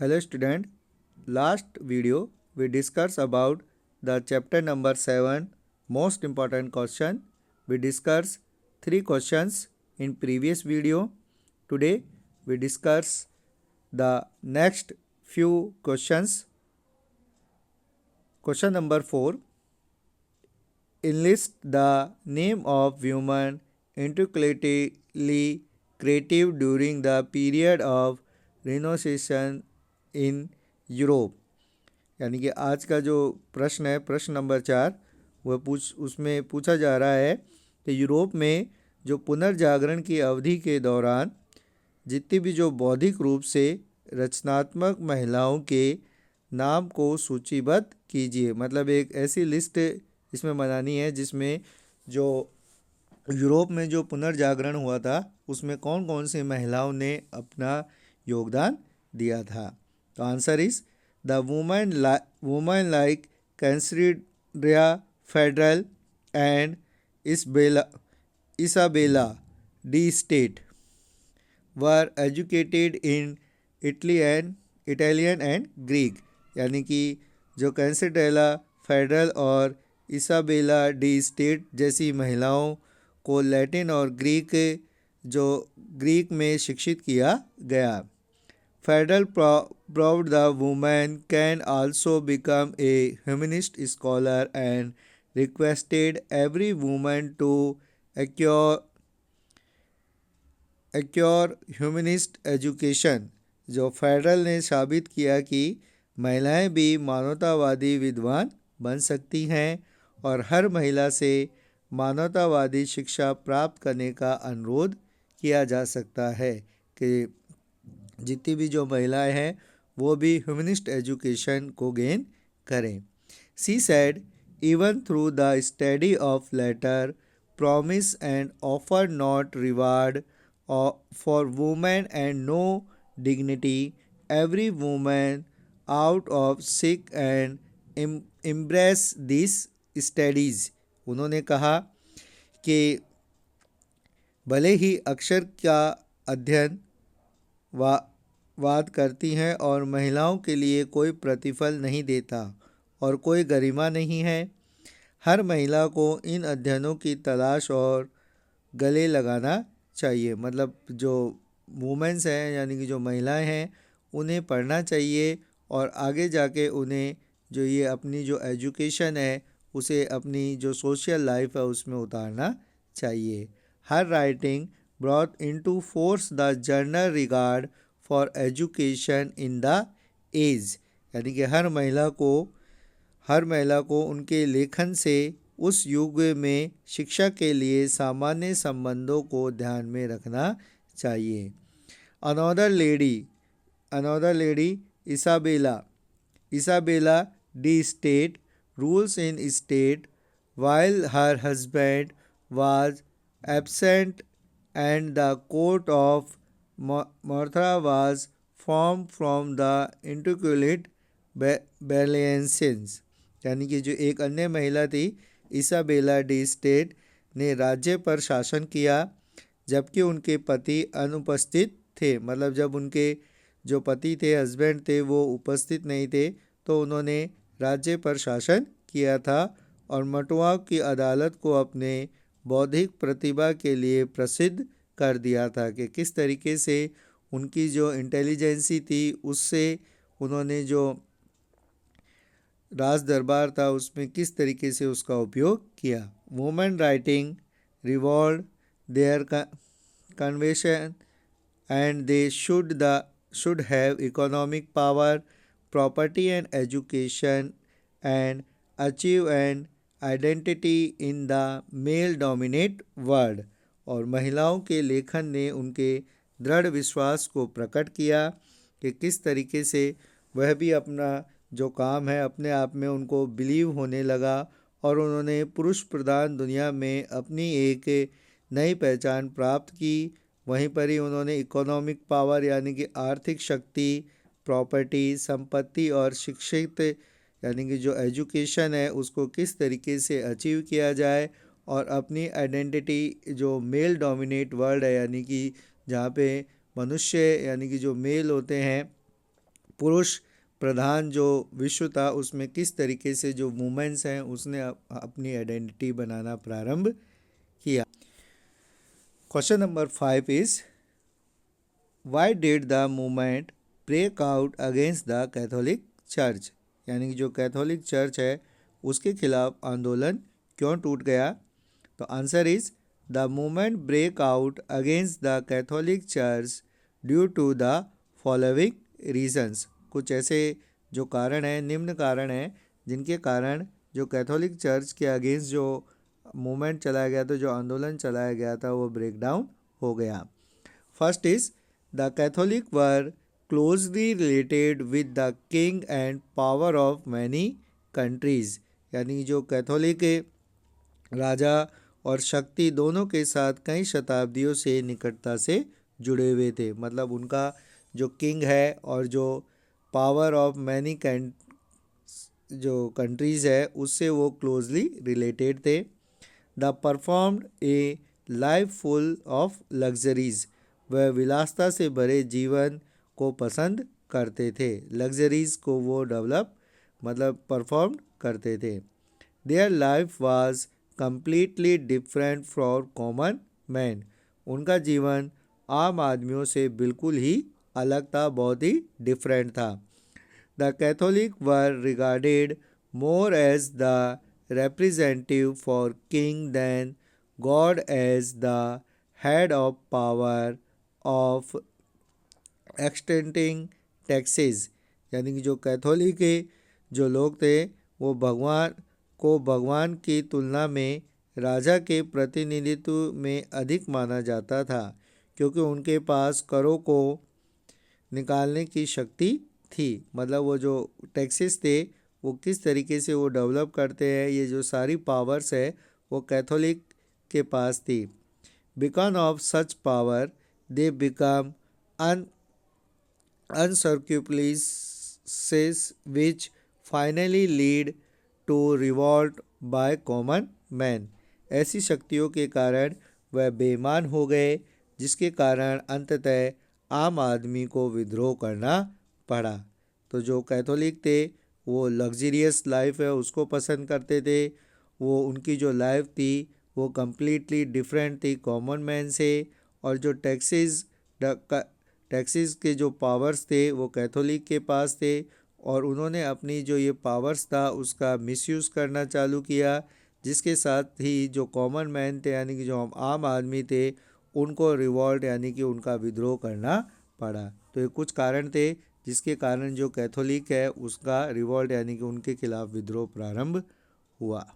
Hello student, last video we discussed about the chapter number 7 most important question. We discussed 3 questions in previous video. Today we discuss the next few questions. Question number 4, enlist the name of women intellectually creative during the period of Renaissance in Europe. यानी कि आज का जो प्रश्न है, प्रश्न number 4, वह उसमें पूछा जा रहा है कि यूरोप में जो पुनर्जागरण की अवधि के दौरान जितनी भी जो बौद्धिक रूप से रचनात्मक महिलाओं के नाम को सूचीबद्ध कीजिए। मतलब एक ऐसी लिस्ट इसमें बनानी है जिसमें जो यूरोप में जो पुनर्जागरण हुआ था उसमें कौन कौन सी महिलाओं ने अपना योगदान दिया था। तो answer is the women like Cassandra Fedele and Isabella d'Este were educated in Italian and Greek. यानी कि जो कैंसरिया फेडरल और इसाबेला डी स्टेट जैसी महिलाओं को लैटिन और ग्रीक में शिक्षित किया गया। Federal proved the woman can also become a humanist scholar and requested every woman to acquire humanist education। जो फेडरल ने साबित किया कि महिलाएं भी मानवतावादी विद्वान बन सकती हैं और हर महिला से मानवतावादी शिक्षा प्राप्त करने का अनुरोध किया जा सकता है कि जितनी भी जो महिलाएं हैं वो भी ह्यूमनिस्ट एजुकेशन को गेन करें। She said even through the study of letter promise and offer not reward for women and no dignity every women out of sick and embrace this studies. उन्होंने कहा कि भले ही अक्षर का अध्ययन वाद करती हैं और महिलाओं के लिए कोई प्रतिफल नहीं देता और कोई गरिमा नहीं है, हर महिला को इन अध्ययनों की तलाश और गले लगाना चाहिए। मतलब जो वुमेन्स हैं यानी कि जो महिलाएं हैं उन्हें पढ़ना चाहिए और आगे जाके उन्हें जो ये अपनी जो एजुकेशन है उसे अपनी जो सोशल लाइफ है उसमें उतारना चाहिए। हर writing brought into force the general regard for education in the age। यानी कि हर महिला को उनके लेखन से उस युग में शिक्षा के लिए सामान्य संबंधों को ध्यान में रखना चाहिए। Another lady Isabella D state rules in state while her husband was absent and the court of Martha was formed from the interculate Baliensians। यानी कि जो एक अन्य महिला थी इसाबेला डी स्टेट ने राज्य पर शासन किया जबकि उनके पति अनुपस्थित थे। मतलब जब उनके जो पति थे, हस्बैंड थे, वो उपस्थित नहीं थे तो उन्होंने राज्य पर शासन किया था और मटुआ की अदालत को अपने बौद्धिक प्रतिभा के लिए प्रसिद्ध कर दिया था कि किस तरीके से उनकी जो इंटेलिजेंसी थी उससे उन्होंने जो राज दरबार था उसमें किस तरीके से उसका उपयोग किया। Women writing revolve their convention and they should have economic power property and education and achieve and identity in the male dominate world. और महिलाओं के लेखन ने उनके दृढ़ विश्वास को प्रकट किया कि किस तरीके से वह भी अपना जो काम है अपने आप में उनको बिलीव होने लगा और उन्होंने पुरुष प्रधान दुनिया में अपनी एक नई पहचान प्राप्त की। वहीं पर ही उन्होंने इकोनॉमिक पावर यानी कि आर्थिक शक्ति, प्रॉपर्टी, संपत्ति और शिक्षित यानी कि जो एजुकेशन है उसको किस तरीके से अचीव किया जाए और अपनी आइडेंटिटी जो मेल डोमिनेट वर्ल्ड है यानी कि जहाँ पे मनुष्य यानी कि जो मेल होते हैं पुरुष प्रधान जो विश्व था उसमें किस तरीके से जो वुमेन्स हैं उसने अपनी आइडेंटिटी बनाना प्रारंभ किया। Question number 5 is why did the movement break out against the Catholic church, यानी कि जो कैथोलिक चर्च है उसके खिलाफ आंदोलन क्यों टूट गया। तो answer is the movement break out against the Catholic church due to the following reasons. कुछ ऐसे जो कारण हैं, निम्न कारण हैं जिनके कारण जो कैथोलिक चर्च के अगेंस्ट जो मूवमेंट चलाया गया था, जो आंदोलन चलाया गया था, वो ब्रेक डाउन हो गया। First is the Catholic were closely related with the king and power of many countries, यानी जो कैथोलिक राजा और शक्ति दोनों के साथ कई शताब्दियों से निकटता से जुड़े हुए थे। मतलब उनका जो किंग है और जो पावर ऑफ मैनी जो कंट्रीज़ है उससे वो क्लोजली रिलेटेड थे। The performed A life full of luxuries, वह विलासता से भरे जीवन को पसंद करते थे। लग्जरीज को वो डेवलप मतलब परफॉर्म करते थे। Their life was completely different from common man, उनका जीवन आम आदमियों से बिल्कुल ही अलग था, बहुत ही डिफरेंट था। The Catholic were regarded more as the representative for king than God as the head of power of extending taxes, यानी कि जो कैथोलिक के जो लोग थे वो भगवान की तुलना में राजा के प्रतिनिधित्व में अधिक माना जाता था, क्योंकि उनके पास करों को निकालने की शक्ति थी। मतलब वो जो टैक्सेस थे वो किस तरीके से वो डेवलप करते हैं, ये जो सारी पावर्स है वो कैथोलिक के पास थी। Because of such power they become unscrupulousness which finally lead to revolt by common man, ऐसी शक्तियों के कारण वह बेईमान हो गए जिसके कारण अंततः आम आदमी को विद्रोह करना पड़ा। तो जो कैथोलिक थे वो लग्जरियस लाइफ है उसको पसंद करते थे, वो उनकी जो लाइफ थी वो कम्प्लीटली डिफरेंट थी कॉमन मैन से, और जो टैक्सेस के जो पावर्स थे वो कैथोलिक के पास थे, और उन्होंने अपनी जो ये पावर्स था उसका मिसयूज़ करना चालू किया, जिसके साथ ही जो कॉमन मैन थे यानी कि जो हम आम आदमी थे उनको रिवॉल्ट यानी कि उनका विद्रोह करना पड़ा। तो ये कुछ कारण थे जिसके कारण जो कैथोलिक है उसका रिवॉल्ट यानी कि उनके खिलाफ विद्रोह प्रारंभ हुआ।